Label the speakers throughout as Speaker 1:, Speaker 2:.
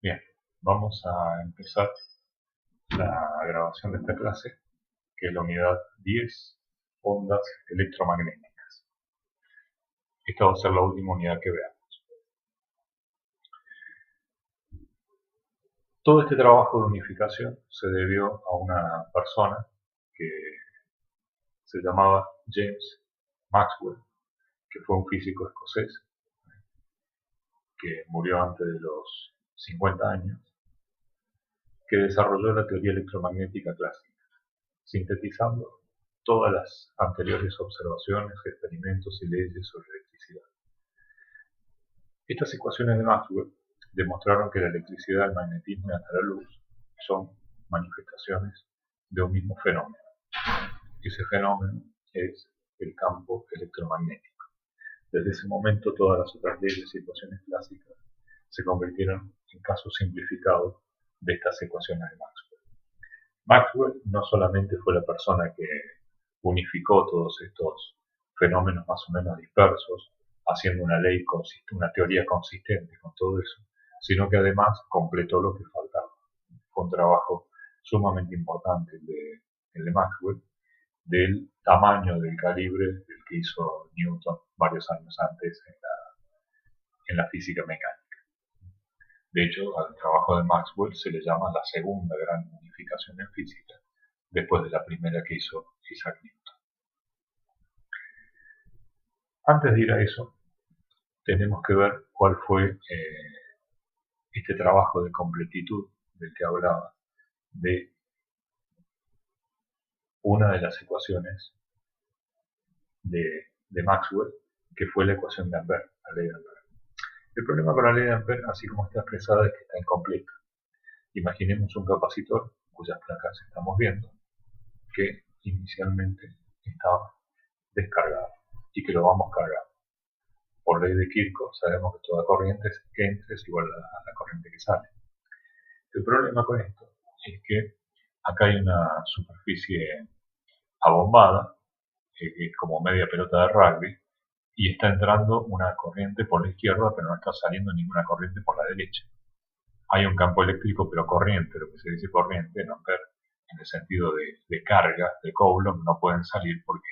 Speaker 1: Bien, vamos a empezar la grabación de esta clase, que es la unidad 10, ondas electromagnéticas. Esta va a ser la última unidad que veamos. Todo este trabajo de unificación se debió a una persona que se llamaba James Maxwell, que fue un físico escocés que murió antes de los 50 años, que desarrolló la teoría electromagnética clásica, sintetizando todas las anteriores observaciones, experimentos y leyes sobre electricidad. Estas ecuaciones de Maxwell demostraron que la electricidad, el magnetismo y hasta la luz son manifestaciones de un mismo fenómeno. Ese fenómeno es el campo electromagnético. Desde ese momento todas las otras leyes y ecuaciones clásicas se convirtieron en casos simplificados de estas ecuaciones de Maxwell. Maxwell no solamente fue la persona que unificó todos estos fenómenos más o menos dispersos, haciendo una ley una teoría consistente con todo eso, sino que además completó lo que faltaba. Fue un trabajo sumamente importante el de Maxwell, del tamaño, del calibre del que hizo Newton varios años antes en la física mecánica. De hecho, al trabajo de Maxwell se le llama la segunda gran unificación en física, después de la primera que hizo Isaac Newton. Antes de ir a eso, tenemos que ver cuál fue este trabajo de completitud del que hablaba, de una de las ecuaciones de Maxwell, que fue la ecuación de Ampère, la ley de Ampère. El problema con la ley de Ampère, así como está expresada, es que está incompleta. Imaginemos un capacitor cuyas placas estamos viendo, que inicialmente estaba descargado y que lo vamos cargando. Por ley de Kirchhoff sabemos que toda corriente que entra es igual a la corriente que sale. El problema con esto es que acá hay una superficie abombada, que es como media pelota de rugby, y está entrando una corriente por la izquierda, pero no está saliendo ninguna corriente por la derecha. Hay un campo eléctrico, pero corriente, lo que se dice corriente, en Ampère, en el sentido de carga, de Coulomb, no pueden salir porque,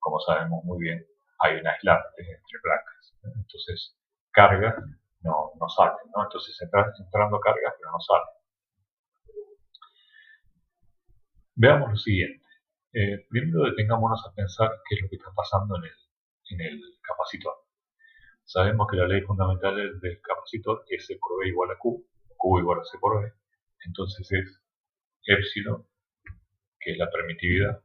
Speaker 1: como sabemos muy bien, hay un aislante entre placas. Entonces, cargas no salen, ¿no? Entonces, entrando cargas, pero no salen. Veamos lo siguiente. Primero detengámonos a pensar qué es lo que está pasando en el capacitor. Sabemos que la ley fundamental del capacitor es C por B igual a Q, Q igual a C por B. Entonces es epsilon, que es la permitividad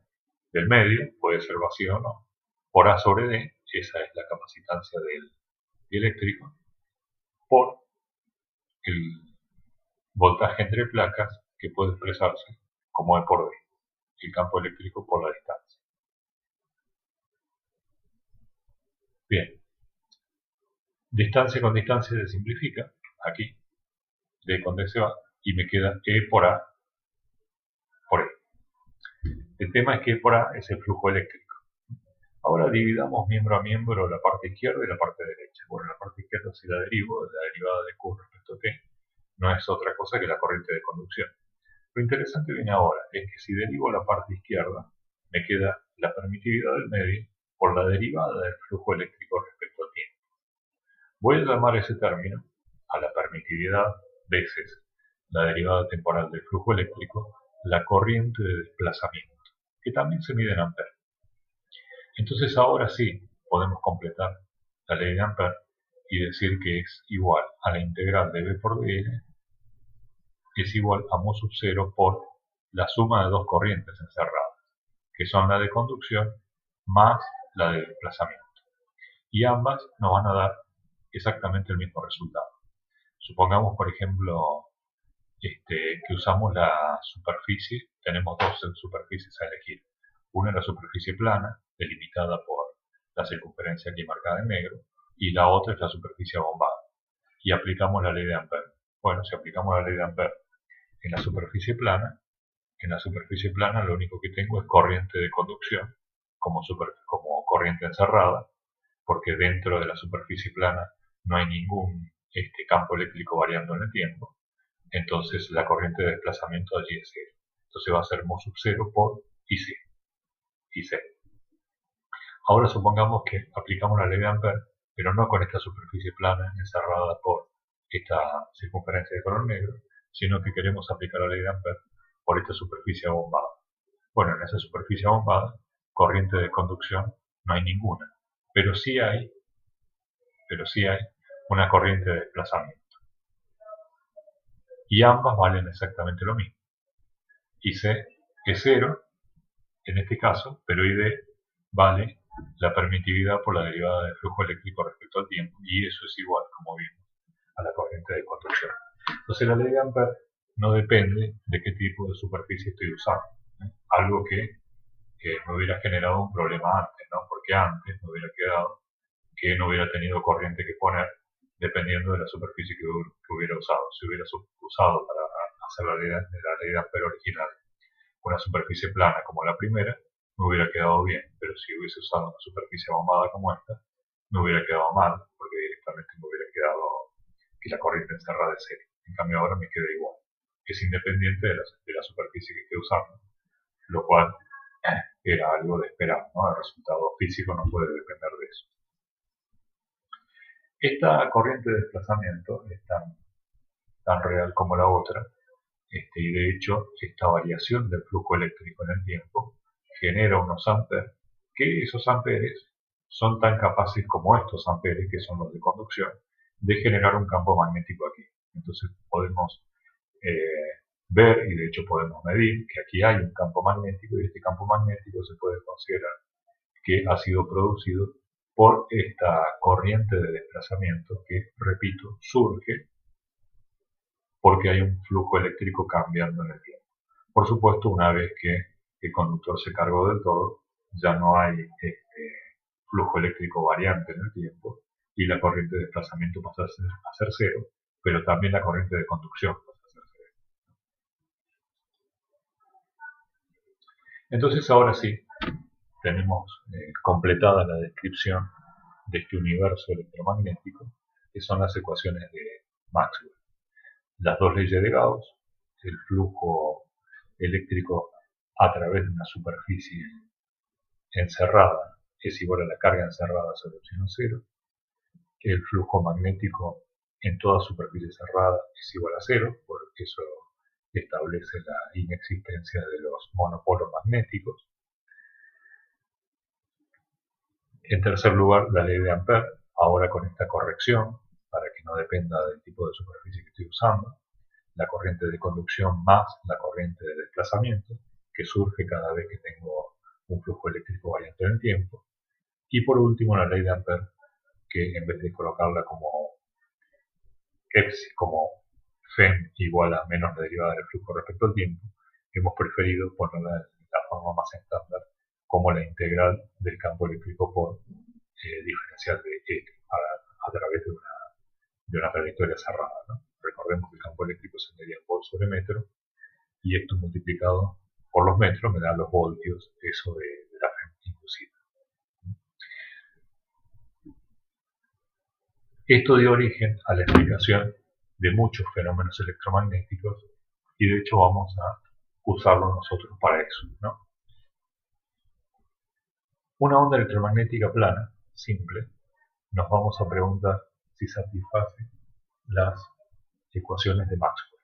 Speaker 1: del medio, puede ser vacío o no, por A sobre D, esa es la capacitancia del dieléctrico, por el voltaje entre placas, que puede expresarse como E por D, el campo eléctrico por la distancia. Bien, distancia con distancia se simplifica, aquí, D con D se va, y me queda E por A por E. El tema es que E por A es el flujo eléctrico. Ahora dividamos miembro a miembro la parte izquierda y la parte derecha. Bueno, la parte izquierda si la derivo, la derivada de Q respecto a T, no es otra cosa que la corriente de conducción. Lo interesante viene ahora, es que si derivo la parte izquierda, me queda la permitividad del medio por la derivada del flujo eléctrico respecto al tiempo. Voy a llamar ese término a la permitividad veces la derivada temporal del flujo eléctrico, la corriente de desplazamiento, que también se mide en Ampère. Entonces ahora sí podemos completar la ley de Ampère y decir que es igual a la integral de B por dl, es igual a mu sub 0 por la suma de dos corrientes encerradas, que son la de conducción más la de desplazamiento. Y ambas nos van a dar exactamente el mismo resultado. Supongamos, por ejemplo, que usamos la superficie, tenemos dos superficies a elegir. Una es la superficie plana, delimitada por la circunferencia aquí marcada en negro, y la otra es la superficie abombada. Y aplicamos la ley de Ampère. Bueno, si aplicamos la ley de Ampère en la superficie plana lo único que tengo es corriente de conducción como corriente encerrada, porque dentro de la superficie plana no hay ningún campo eléctrico variando en el tiempo. entonces la corriente de desplazamiento allí es cero. Entonces va a ser mu sub 0 por IC. Ahora supongamos que aplicamos la ley de Ampère, pero no con esta superficie plana encerrada por esta circunferencia de color negro, sino que queremos aplicar la ley de Ampère por esta superficie abombada. Bueno, en esa superficie abombada, corriente de conducción no hay ninguna, pero sí hay una corriente de desplazamiento. Y ambas valen exactamente lo mismo. IC es 0 en este caso, pero ID vale la permitividad por la derivada del flujo eléctrico respecto al tiempo, y eso es igual, como vimos, a la corriente de conducción. Entonces la ley de Ampère no depende de qué tipo de superficie estoy usando, algo que me hubiera generado un problema antes, ¿no? Porque antes me hubiera quedado que no hubiera tenido corriente que poner dependiendo de la superficie que hubiera usado. Si hubiera usado para hacer la ley de Ampère original una superficie plana como la primera, me hubiera quedado bien, pero si hubiese usado una superficie abombada como esta, me hubiera quedado mal, porque directamente me hubiera quedado que la corriente encerrada es cero. En cambio ahora me queda igual. Es independiente de la superficie que esté usando, lo cual era algo de esperar, ¿no? El resultado físico no puede depender de eso. Esta corriente de desplazamiento es tan real como la otra, y de hecho esta variación del flujo eléctrico en el tiempo genera unos amperes, que esos amperes son tan capaces como estos amperes, que son los de conducción, de generar un campo magnético aquí. Entonces podemos ver, y de hecho podemos medir, que aquí hay un campo magnético, y este campo magnético se puede considerar que ha sido producido por esta corriente de desplazamiento que, repito, surge porque hay un flujo eléctrico cambiando en el tiempo. Por supuesto, una vez que el conductor se cargó del todo, ya no hay flujo eléctrico variante en el tiempo y la corriente de desplazamiento pasa a ser cero, pero también la corriente de conducción pasa a ser cero. Entonces ahora sí, tenemos completada la descripción de este universo electromagnético, que son las ecuaciones de Maxwell. Las dos leyes de Gauss, el flujo eléctrico a través de una superficie encerrada es igual a la carga encerrada sobre epsilon cero, el flujo magnético en toda superficie cerrada es igual a cero, porque eso establece la inexistencia de los monopolos magnéticos. En tercer lugar, la ley de Ampère, ahora con esta corrección, para que no dependa del tipo de superficie que estoy usando, la corriente de conducción más la corriente de desplazamiento, que surge cada vez que tengo un flujo eléctrico variante en el tiempo. Y por último, la ley de Ampère, que en vez de colocarla como Φ igual a menos la derivada del flujo respecto al tiempo, hemos preferido ponerla de la forma más estándar como la integral del campo eléctrico por diferencial de E a través de una trayectoria cerrada, ¿no? Recordemos que el campo eléctrico se medía en volt sobre metro, y esto multiplicado por los metros me da los voltios, eso de la Fm inducida. Esto dio origen a la explicación de muchos fenómenos electromagnéticos, y de hecho vamos a usarlo nosotros para eso, ¿no? Una onda electromagnética plana, simple, nos vamos a preguntar si satisface las ecuaciones de Maxwell.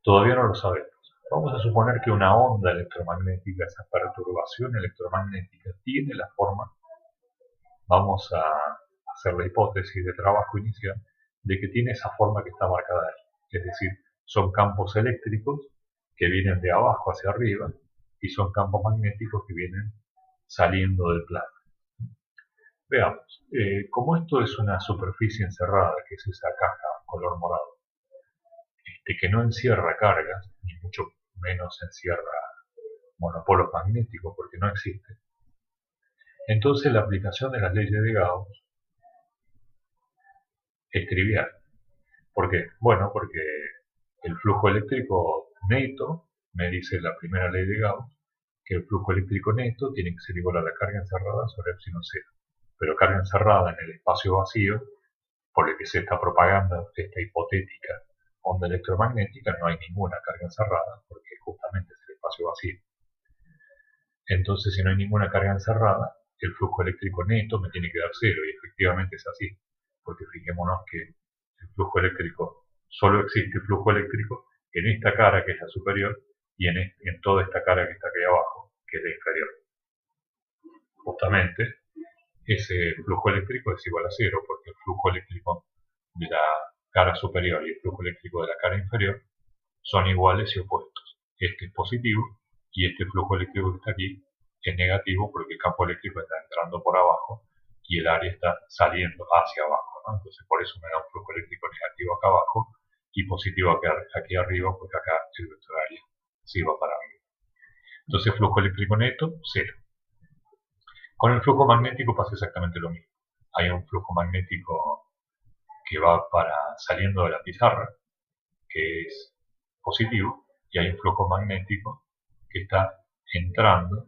Speaker 1: Todavía no lo sabemos. Vamos a suponer que una onda electromagnética, esa perturbación electromagnética, tiene la forma, vamos a hacer la hipótesis de trabajo inicial, de que tiene esa forma que está marcada ahí. Es decir, son campos eléctricos que vienen de abajo hacia arriba y son campos magnéticos que vienen saliendo del plano. Veamos, como esto es una superficie encerrada, que es esa caja color morado, que no encierra cargas, ni mucho menos encierra monopolos magnéticos, porque no existe. Entonces la aplicación de las leyes de Gauss es trivial. ¿Por qué? Bueno, porque el flujo eléctrico neto, me dice la primera ley de Gauss, que el flujo eléctrico neto tiene que ser igual a la carga encerrada sobre epsilon cero. Pero carga encerrada en el espacio vacío por el que se está propagando esta hipotética onda electromagnética, no hay ninguna carga encerrada, porque justamente es el espacio vacío. Entonces, si no hay ninguna carga encerrada, el flujo eléctrico neto me tiene que dar cero, y efectivamente es así, porque fijémonos que el flujo eléctrico, solo existe flujo eléctrico en esta cara que es la superior y en toda esta cara que está aquí abajo, que es la inferior. Justamente ese flujo eléctrico es igual a cero, porque el flujo eléctrico de la cara superior y el flujo eléctrico de la cara inferior son iguales y opuestos. Este es positivo y este flujo eléctrico que está aquí es negativo porque el campo eléctrico está entrando por abajo y el área está saliendo hacia abajo, ¿no? Entonces por eso me da un flujo eléctrico negativo acá abajo y positivo aquí arriba, porque acá el vector área sí va para arriba. Entonces flujo eléctrico neto, cero. Con el flujo magnético pasa exactamente lo mismo. Hay un flujo magnético que va saliendo de la pizarra, que es positivo, y hay un flujo magnético que está entrando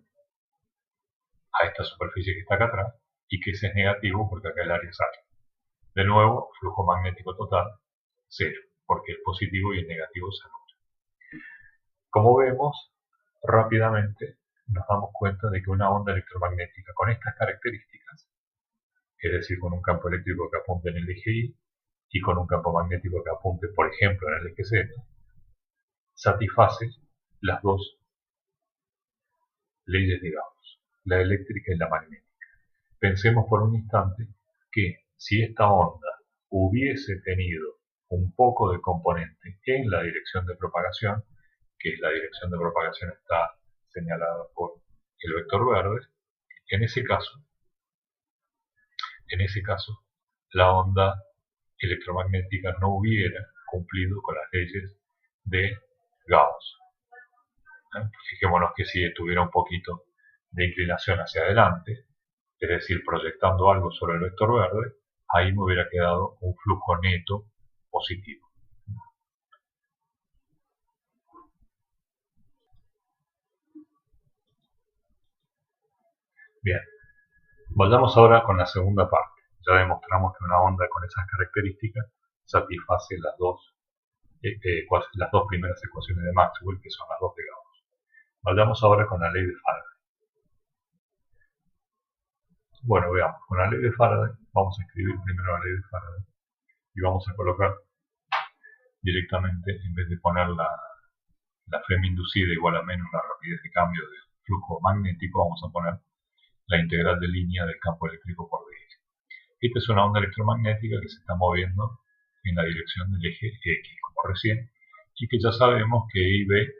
Speaker 1: a esta superficie que está acá atrás, y que ese es negativo porque acá el área sale. De nuevo, flujo magnético total, cero, porque el positivo y el negativo se anulan. Como vemos, rápidamente nos damos cuenta de que una onda electromagnética con estas características, es decir, con un campo eléctrico que apunte en el eje Y y con un campo magnético que apunte, por ejemplo, en el eje Z, satisface las dos leyes de Gauss, la eléctrica y la magnética. Pensemos por un instante que si esta onda hubiese tenido un poco de componente en la dirección de propagación, que la dirección de propagación está señalada por el vector verde, en ese caso, la onda electromagnética no hubiera cumplido con las leyes de Gauss. Fijémonos que si tuviera un poquito de inclinación hacia adelante, es decir, proyectando algo sobre el vector verde, ahí me hubiera quedado un flujo neto positivo. Bien, vayamos ahora con la segunda parte. Ya demostramos que una onda con esas características satisface las dos primeras ecuaciones de Maxwell, que son las dos de Gauss. Vayamos ahora con la ley de Faraday. Bueno, veamos, con la ley de Faraday vamos a escribir primero la ley de Faraday y vamos a colocar directamente, en vez de poner la flema inducida igual a menos la rapidez de cambio del flujo magnético, vamos a poner la integral de línea del campo eléctrico por dx. Esta es una onda electromagnética que se está moviendo en la dirección del eje X, como recién, y que ya sabemos que E y B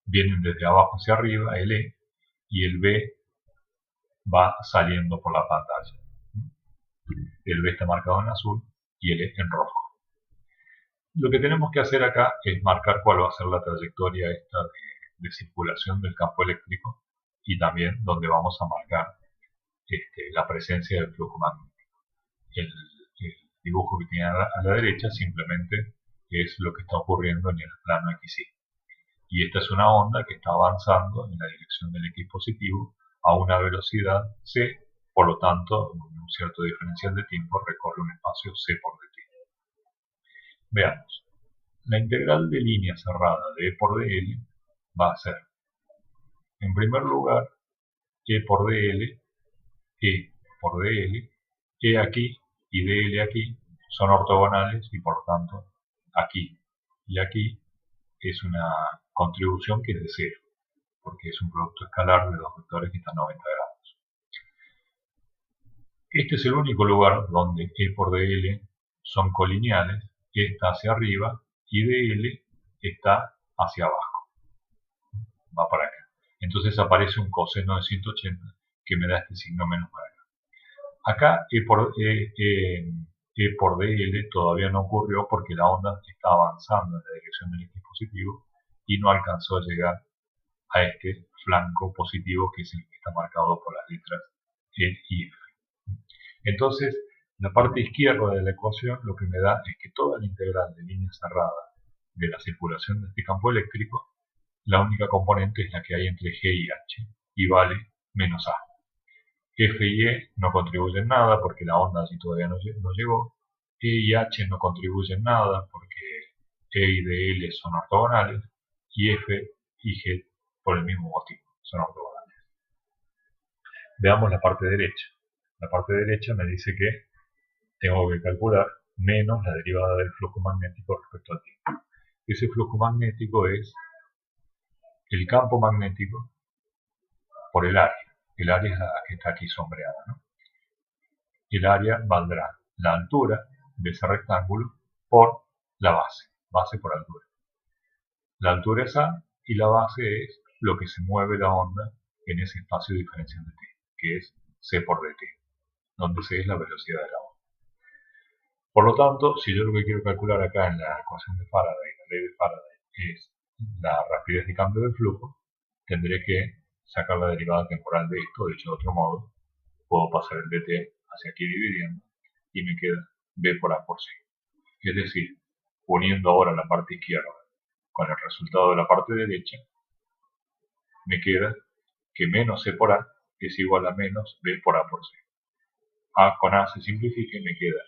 Speaker 1: vienen desde abajo hacia arriba, el E, y el B va saliendo por la pantalla. El B está marcado en azul y el E en rojo. Lo que tenemos que hacer acá es marcar cuál va a ser la trayectoria esta de circulación del campo eléctrico y también donde vamos a marcar la presencia del flujo magnético. El dibujo que tiene a la derecha simplemente es lo que está ocurriendo en el plano XY. Y esta es una onda que está avanzando en la dirección del X positivo a una velocidad c, por lo tanto, en un cierto diferencial de tiempo recorre un espacio c por dt. Veamos. La integral de línea cerrada de E por dl va a ser, en primer lugar, E por dl, E por dl, E aquí y dl aquí son ortogonales y por lo tanto aquí y aquí es una contribución que es de cero, porque es un producto escalar de dos vectores que están a 90 grados. Este es el único lugar donde E por dl son colineales, E está hacia arriba y dl está hacia abajo, va para acá. Entonces aparece un coseno de 180 que me da este signo menos para acá. Acá E por dl todavía no ocurrió porque la onda está avanzando en la dirección del X positivo y no alcanzó a llegar a este flanco positivo que es el que está marcado por las letras E y F. Entonces, la parte izquierda de la ecuación lo que me da es que toda la integral de línea cerrada de la circulación de este campo eléctrico, la única componente es la que hay entre G y H y vale menos A. F y E no contribuyen nada porque la onda allí todavía no llegó. E y H no contribuyen nada porque E y DL son ortogonales. Y F y G por el mismo motivo, son ortogonales. Veamos la parte derecha. La parte derecha me dice que tengo que calcular menos la derivada del flujo magnético respecto al tiempo. Ese flujo magnético es el campo magnético por el área. El área es la que está aquí sombreada, ¿no? El área valdrá la altura de ese rectángulo por la base, base por altura. La altura es A y la base es lo que se mueve la onda en ese espacio diferencial de t, que es c por dt, donde c es la velocidad de la onda. Por lo tanto, si yo lo que quiero calcular acá en la ecuación de Faraday, la ley de Faraday, es la rapidez de cambio del flujo, tendré que sacar la derivada temporal de esto. Dicho de otro modo, puedo pasar el dt hacia aquí dividiendo y me queda b por a por c. Es decir, uniendo ahora la parte izquierda con el resultado de la parte derecha, me queda que menos c por a es igual a menos b por a por c. A con a se simplifica y me queda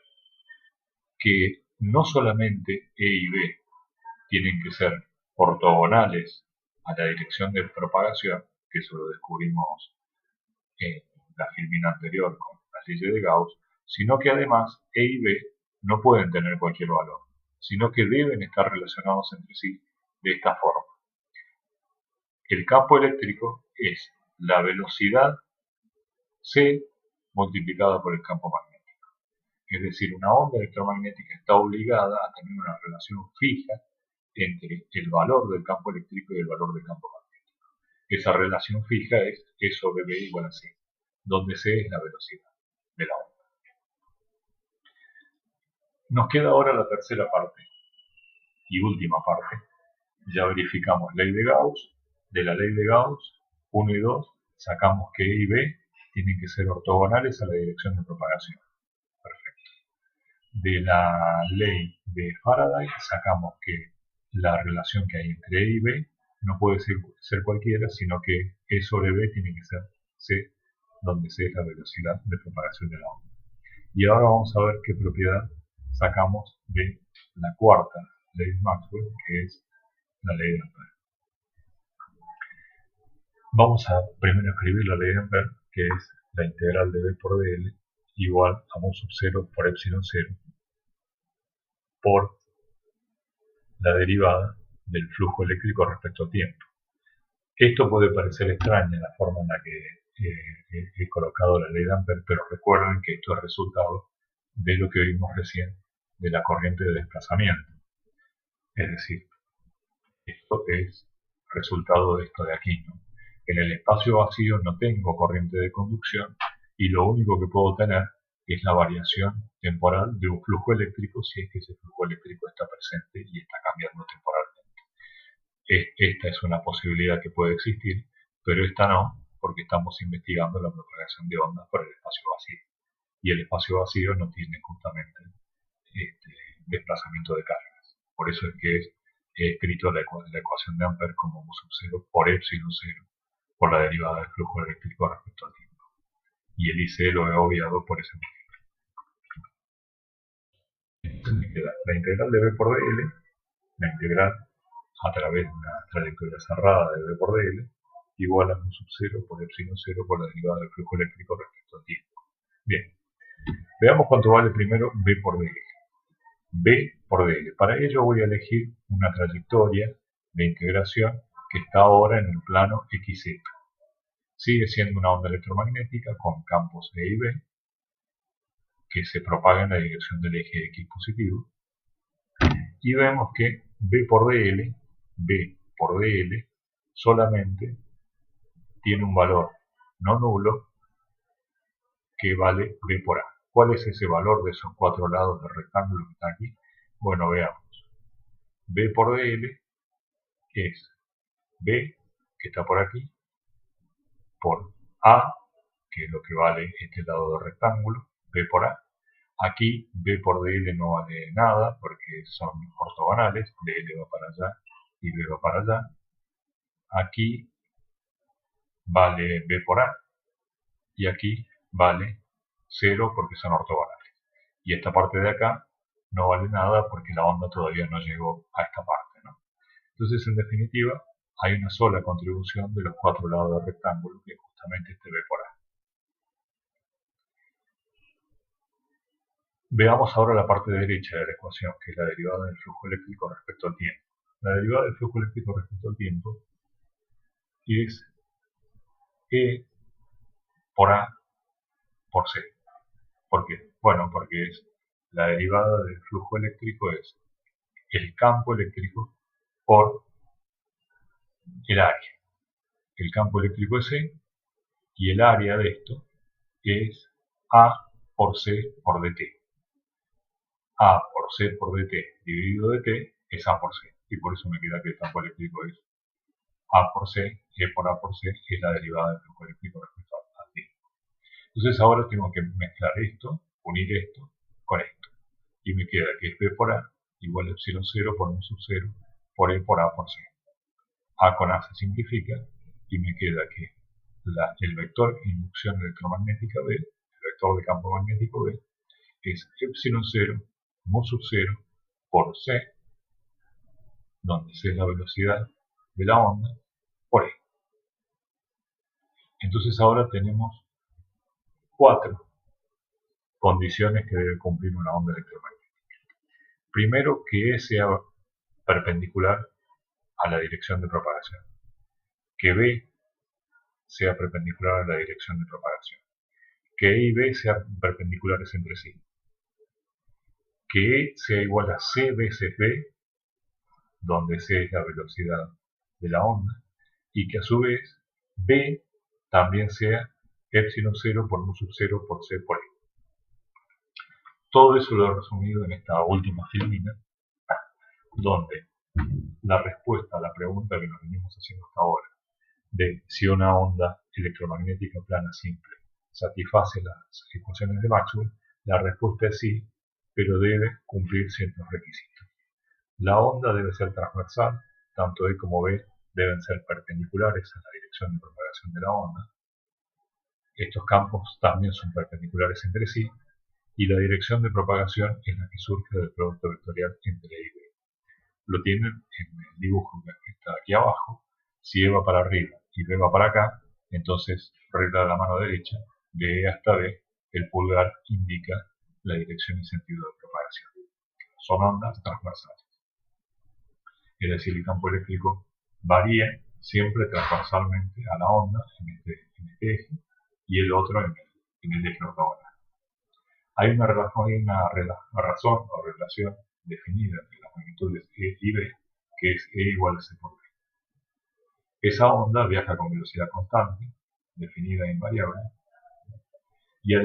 Speaker 1: que no solamente E y B tienen que ser ortogonales a la dirección de propagación, que eso lo descubrimos en la filmina anterior con la ley de Gauss, sino que además E y B no pueden tener cualquier valor, sino que deben estar relacionados entre sí de esta forma. El campo eléctrico es la velocidad C multiplicada por el campo magnético. Es decir, una onda electromagnética está obligada a tener una relación fija entre el valor del campo eléctrico y el valor del campo magnético. Esa relación fija es E sobre B igual a C, donde C es la velocidad de la onda. Nos queda ahora la tercera parte y última parte. Ya verificamos ley de Gauss. De la ley de Gauss 1 y 2 sacamos que E y B tienen que ser ortogonales a la dirección de propagación. Perfecto. De la ley de Faraday sacamos que la relación que hay entre E y B no puede ser cualquiera, sino que E sobre B tiene que ser C, donde C es la velocidad de propagación de la onda. Y ahora vamos a ver qué propiedad sacamos de la cuarta ley de Maxwell, que es la ley de Ampère. Vamos a primero escribir la ley de Ampère, que es la integral de B por dl igual a mu sub 0 por epsilon 0 por la derivada del flujo eléctrico respecto a tiempo. Esto puede parecer extraña la forma en la que he colocado la ley de Ampère, pero recuerden que esto es resultado de lo que vimos recién de la corriente de desplazamiento. Es decir, esto es resultado de esto de aquí, ¿no? En el espacio vacío no tengo corriente de conducción y lo único que puedo tener es la variación temporal de un flujo eléctrico si es que ese flujo eléctrico está presente y está cambiando temporalmente. Esta es una posibilidad que puede existir, pero esta no, porque estamos investigando la propagación de ondas por el espacio vacío. Y el espacio vacío no tiene justamente desplazamiento de cargas. Por eso es que he escrito la ecuación de Ampère como mu sub 0 por epsilon 0 por la derivada del flujo eléctrico respecto al tiempo. Y el IC lo he obviado por ese motivo. Entonces me queda la integral de B por dl, la integral a través de una trayectoria cerrada de B por dl, igual a mu sub 0 por epsilon 0 por la derivada del flujo eléctrico respecto al tiempo. Bien, veamos cuánto vale primero B por dl. B por dl. Para ello voy a elegir una trayectoria de integración que está ahora en el plano XZ. Sigue siendo una onda electromagnética con campos E y B que se propaga en la dirección del eje X positivo. Y vemos que B por dl solamente tiene un valor no nulo que vale B por A. ¿Cuál es ese valor de esos cuatro lados del rectángulo que está aquí? Bueno, veamos. B por dl es B, que está por aquí, por A, que es lo que vale este lado del rectángulo, B por A. Aquí B por dl no vale nada porque son ortogonales, dl va para allá y B va para allá. Aquí vale B por A y aquí vale 0 porque son ortogonales. Y esta parte de acá no vale nada porque la onda todavía no llegó a esta parte, ¿no? Entonces, en definitiva, hay una sola contribución de los 4 lados del rectángulo, que es justamente este B por A. Veamos ahora la parte derecha de la ecuación, que es la derivada del flujo eléctrico respecto al tiempo. La derivada del flujo eléctrico respecto al tiempo es E por A por C. ¿Por qué? Bueno, porque la derivada del flujo eléctrico es el campo eléctrico por el área. El campo eléctrico es C y el área de esto es A por C por dt. A por C por dt dividido dt es A por C. Y por eso me queda que el campo eléctrico es A por C, E por A por C, es la derivada del flujo eléctrico respecto al tiempo. Entonces ahora tengo que mezclar esto, unir esto con esto. Y me queda que es B por A igual a epsilon 0 por mu sub 0 por E por A por C. A con A se simplifica y me queda que el vector inducción electromagnética B, el vector de campo magnético B, es epsilon 0 mu sub 0 por C, donde C es la velocidad de la onda, por E. Entonces ahora tenemos 4 condiciones que debe cumplir una onda electromagnética. Primero, que E sea perpendicular a la dirección de propagación. Que B sea perpendicular a la dirección de propagación. Que E y B sean perpendiculares entre sí. Que E sea igual a C veces B, donde C es la velocidad de la onda, y que a su vez B también sea epsilon 0 por mu sub 0 por C por E. Todo eso lo he resumido en esta última filmina, donde la respuesta a la pregunta que nos venimos haciendo hasta ahora, de si una onda electromagnética plana simple satisface las ecuaciones de Maxwell, la respuesta es sí, pero debe cumplir ciertos requisitos. La onda debe ser transversal, tanto E como B deben ser perpendiculares a la dirección de propagación de la onda. Estos campos también son perpendiculares entre sí, y la dirección de propagación es la que surge del producto vectorial entre E y B. Lo tienen en el dibujo que está aquí abajo. Si E va para arriba y B va para acá, entonces regla de la mano derecha, de E hasta B, el pulgar indica la dirección y sentido de propagación. Son ondas transversales. Es decir, el campo eléctrico varía siempre transversalmente a la onda en este eje y el otro en el eje ortogonal. Hay una razón o relación definida entre las magnitudes E y B, que es E igual a C por B. Esa onda viaja con velocidad constante, definida e invariable, y a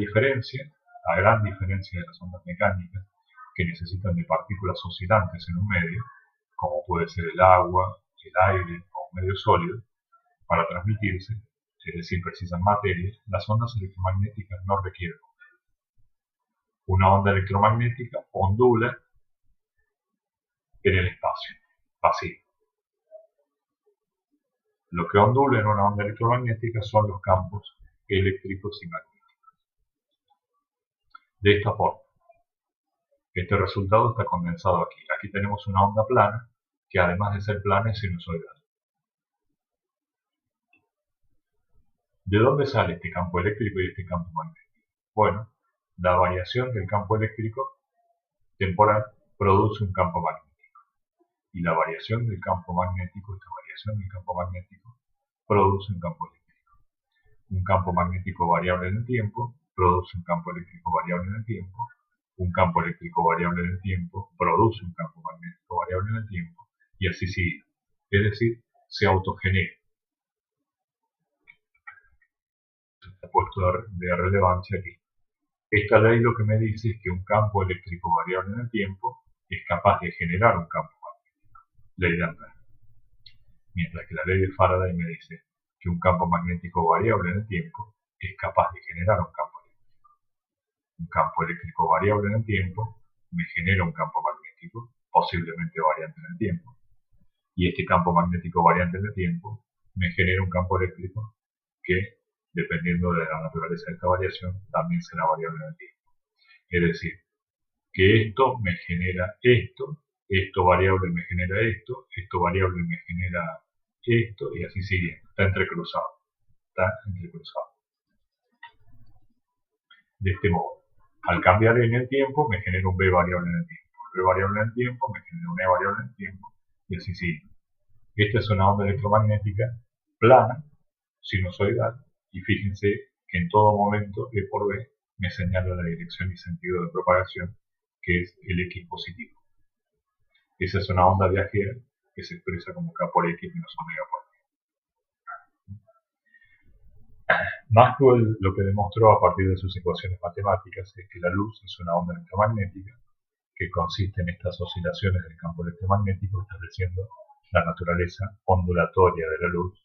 Speaker 1: gran diferencia de las ondas mecánicas, que necesitan de partículas oscilantes en un medio, como puede ser el agua, el aire o un medio sólido, para transmitirse, es decir, precisan materia, las ondas electromagnéticas no requieren. Una onda electromagnética ondula en el espacio, vacío. Lo que ondula en una onda electromagnética son los campos eléctricos y magnéticos. De esta forma, este resultado está condensado aquí. Aquí tenemos una onda plana, que además de ser plana es sinusoidal. ¿De dónde sale este campo eléctrico y este campo magnético? Bueno, la variación del campo eléctrico temporal produce un campo magnético. Y la variación del campo magnético, esta variación del campo magnético, produce un campo eléctrico. Un campo magnético variable en el tiempo produce un campo eléctrico variable en el tiempo. Un campo eléctrico variable en el tiempo produce un campo magnético variable en el tiempo, y así sigue. Es decir, se autogenera. Está puesto de relevancia aquí. Esta ley lo que me dice es que un campo eléctrico variable en el tiempo es capaz de generar un campo magnético. Ley de Ampère. Mientras que la ley de Faraday me dice que un campo magnético variable en el tiempo es capaz de generar un campo eléctrico. Un campo eléctrico variable en el tiempo me genera un campo magnético, posiblemente variante en el tiempo. Y este campo magnético variante en el tiempo me genera un campo eléctrico que dependiendo de la naturaleza de esta variación, también será variable en el tiempo. Es decir, que esto me genera esto variable me genera esto variable me genera esto, y así sigue. Está entrecruzado. De este modo, al cambiar en el tiempo, me genera un B variable en el tiempo. El B variable en el tiempo me genera un E variable en el tiempo, y así sigue. Esta es una onda electromagnética plana, sinusoidal, y fíjense que en todo momento E por B me señala la dirección y sentido de propagación, que es el X positivo. Esa es una onda viajera que se expresa como K por X menos omega por B. Maxwell lo que demostró a partir de sus ecuaciones matemáticas es que la luz es una onda electromagnética que consiste en estas oscilaciones del campo electromagnético, estableciendo la naturaleza ondulatoria de la luz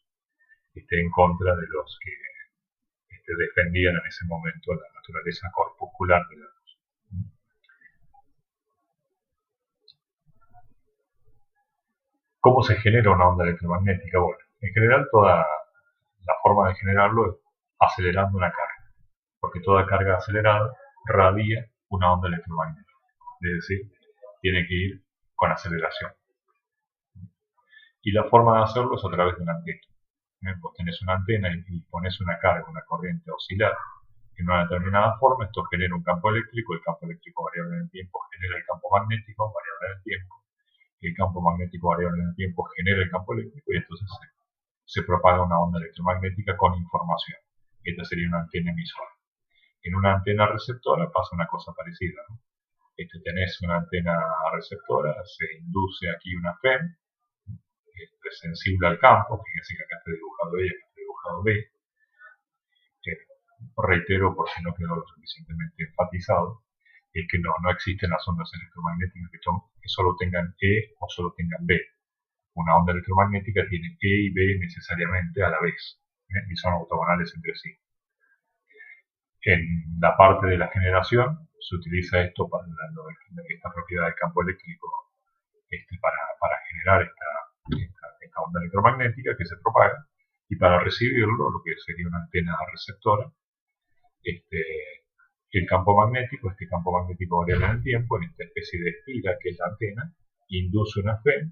Speaker 1: en contra de los que defendían en ese momento la naturaleza corpuscular de la luz. ¿Cómo se genera una onda electromagnética? Bueno, en general toda la forma de generarlo es acelerando una carga, porque toda carga acelerada radia una onda electromagnética, es decir, tiene que ir con aceleración. Y la forma de hacerlo es a través de una antena. Vos tenés una antena y pones una carga, una corriente oscilar en una determinada forma, esto genera un campo eléctrico, el campo eléctrico variable en el tiempo genera el campo magnético variable en el tiempo, el campo magnético variable en el tiempo genera el campo eléctrico, y entonces se propaga una onda electromagnética con información. Esta sería una antena emisora. En una antena receptora pasa una cosa parecida, ¿no? Tenés una antena receptora, se induce aquí una FEM, es sensible al campo, fíjense que acá está dibujado E, acá está dibujado B. Reitero, por si no quedó lo suficientemente enfatizado, es que no existen las ondas electromagnéticas que solo tengan E o solo tengan B. Una onda electromagnética tiene E y B necesariamente a la vez, y son ortogonales entre sí. En la parte de la generación se utiliza esto para esta propiedad del campo eléctrico para generar esta onda electromagnética que se propaga, y para recibirlo, lo que sería una antena receptora, el campo magnético, este campo magnético variable en el tiempo, en esta especie de espiga que es la antena, induce una FEM,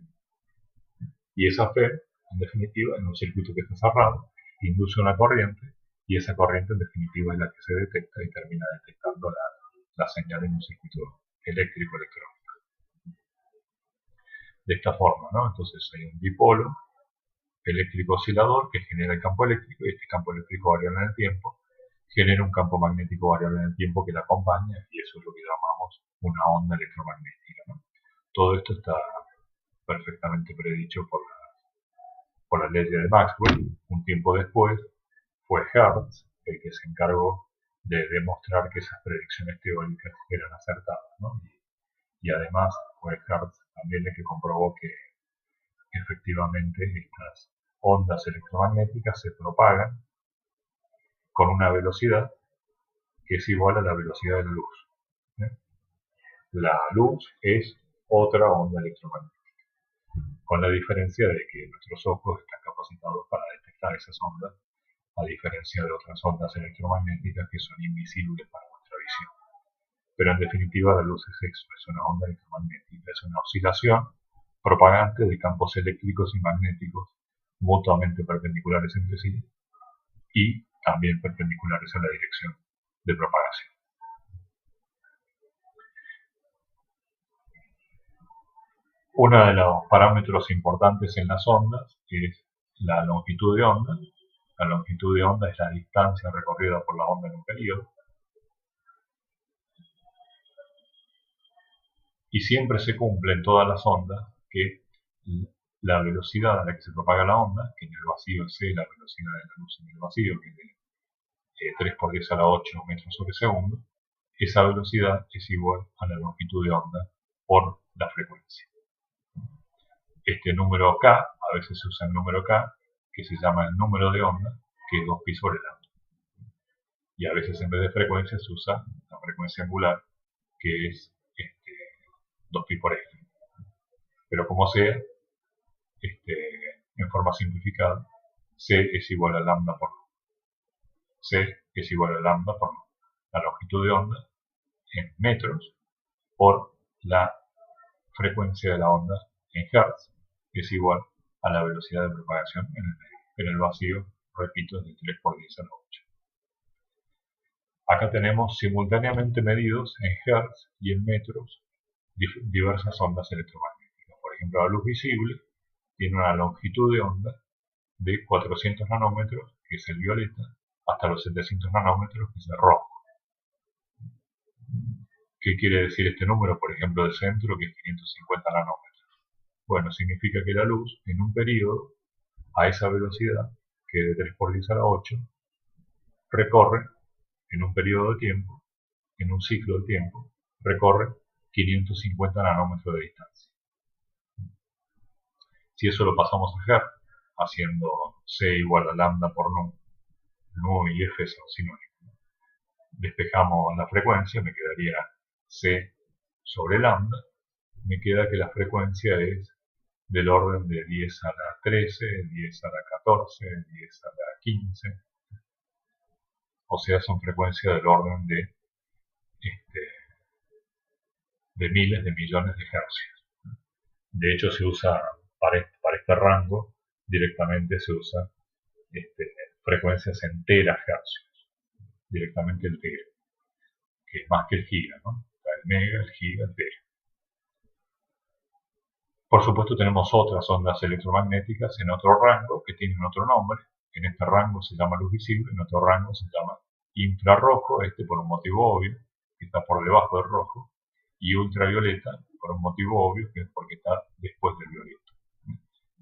Speaker 1: y esa FEM, en definitiva, en un circuito que está cerrado, induce una corriente, y esa corriente en definitiva es la que se detecta y termina detectando la señal en un circuito eléctrico electrónico. De esta forma, ¿no? Entonces hay un dipolo eléctrico oscilador que genera el campo eléctrico, y este campo eléctrico variable en el tiempo genera un campo magnético variable en el tiempo que la acompaña, y eso es lo que llamamos una onda electromagnética, ¿no? Todo esto está perfectamente predicho por la ley de Maxwell. Un tiempo después fue Hertz el que se encargó de demostrar que esas predicciones teóricas eran acertadas, ¿no? Y además fue Hertz también el que comprobó que efectivamente estas ondas electromagnéticas se propagan con una velocidad que es igual a la velocidad de la luz. La luz es otra onda electromagnética, con la diferencia de que nuestros ojos están capacitados para detectar esas ondas, a diferencia de otras ondas electromagnéticas que son invisibles para nuestra visión. Pero en definitiva la luz es eso, es una onda electromagnética, es una oscilación propagante de campos eléctricos y magnéticos mutuamente perpendiculares entre sí, y también perpendiculares a la dirección de propagación. Uno de los parámetros importantes en las ondas es la longitud de onda. La longitud de onda es la distancia recorrida por la onda en un periodo. Y siempre se cumple en todas las ondas que la velocidad a la que se propaga la onda, que en el vacío es C, la velocidad de la luz en el vacío, que es de 3 por 10 a la 8 metros sobre segundo, esa velocidad es igual a la longitud de onda por la frecuencia. Este número K, a veces se usa el número K, que se llama el número de onda, que es 2pi sobre lambda. Y a veces en vez de frecuencia se usa la frecuencia angular, que es 2pi por f. Pero como sea, en forma simplificada, C es igual a lambda por C es igual a lambda por la longitud de onda en metros por la frecuencia de la onda en hertz, que es igual a la velocidad de propagación en el medio. En el vacío, repito, es de 3 por 10 a la 8. Acá tenemos simultáneamente medidos en hertz y en metros diversas ondas electromagnéticas. Por ejemplo, la luz visible tiene una longitud de onda de 400 nanómetros, que es el violeta, hasta los 700 nanómetros, que es el rojo. ¿Qué quiere decir este número? Por ejemplo, del centro, que es 550 nanómetros. Bueno, significa que la luz, en un periodo, a esa velocidad, que es de 3 por 10 a la 8, recorre, en un periodo de tiempo, en un ciclo de tiempo, recorre 550 nanómetros de distancia. Si eso lo pasamos a Hertz, haciendo C igual a lambda por nu y F son sinónimos. Despejamos la frecuencia, me quedaría C sobre lambda, me queda que la frecuencia es del orden de 10 a la 13, 10 a la 14, 10 a la 15, o sea, son frecuencias del orden de miles de millones de hercios. De hecho, se usa para este rango, directamente se usa frecuencias en terahercios, directamente el tera, que es más que el giga, ¿no? El mega, el giga, el tera. Por supuesto tenemos otras ondas electromagnéticas en otro rango que tienen otro nombre. En este rango se llama luz visible, en otro rango se llama infrarrojo, por un motivo obvio, que está por debajo del rojo, y ultravioleta, por un motivo obvio, que es porque está después del violeta.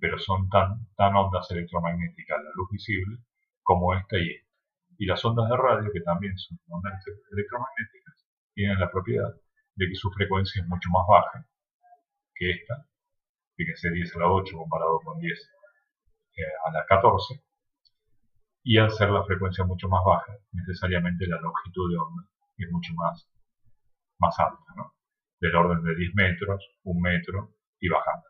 Speaker 1: Pero son tan ondas electromagnéticas la luz visible como esta y esta. Y las ondas de radio, que también son ondas electromagnéticas, tienen la propiedad de que su frecuencia es mucho más baja que esta, fíjense 10 a la 8 comparado con 10 a la 14, y al ser la frecuencia mucho más baja, necesariamente la longitud de onda es mucho más alta, ¿no? Del orden de 10 metros, 1 metro y bajando.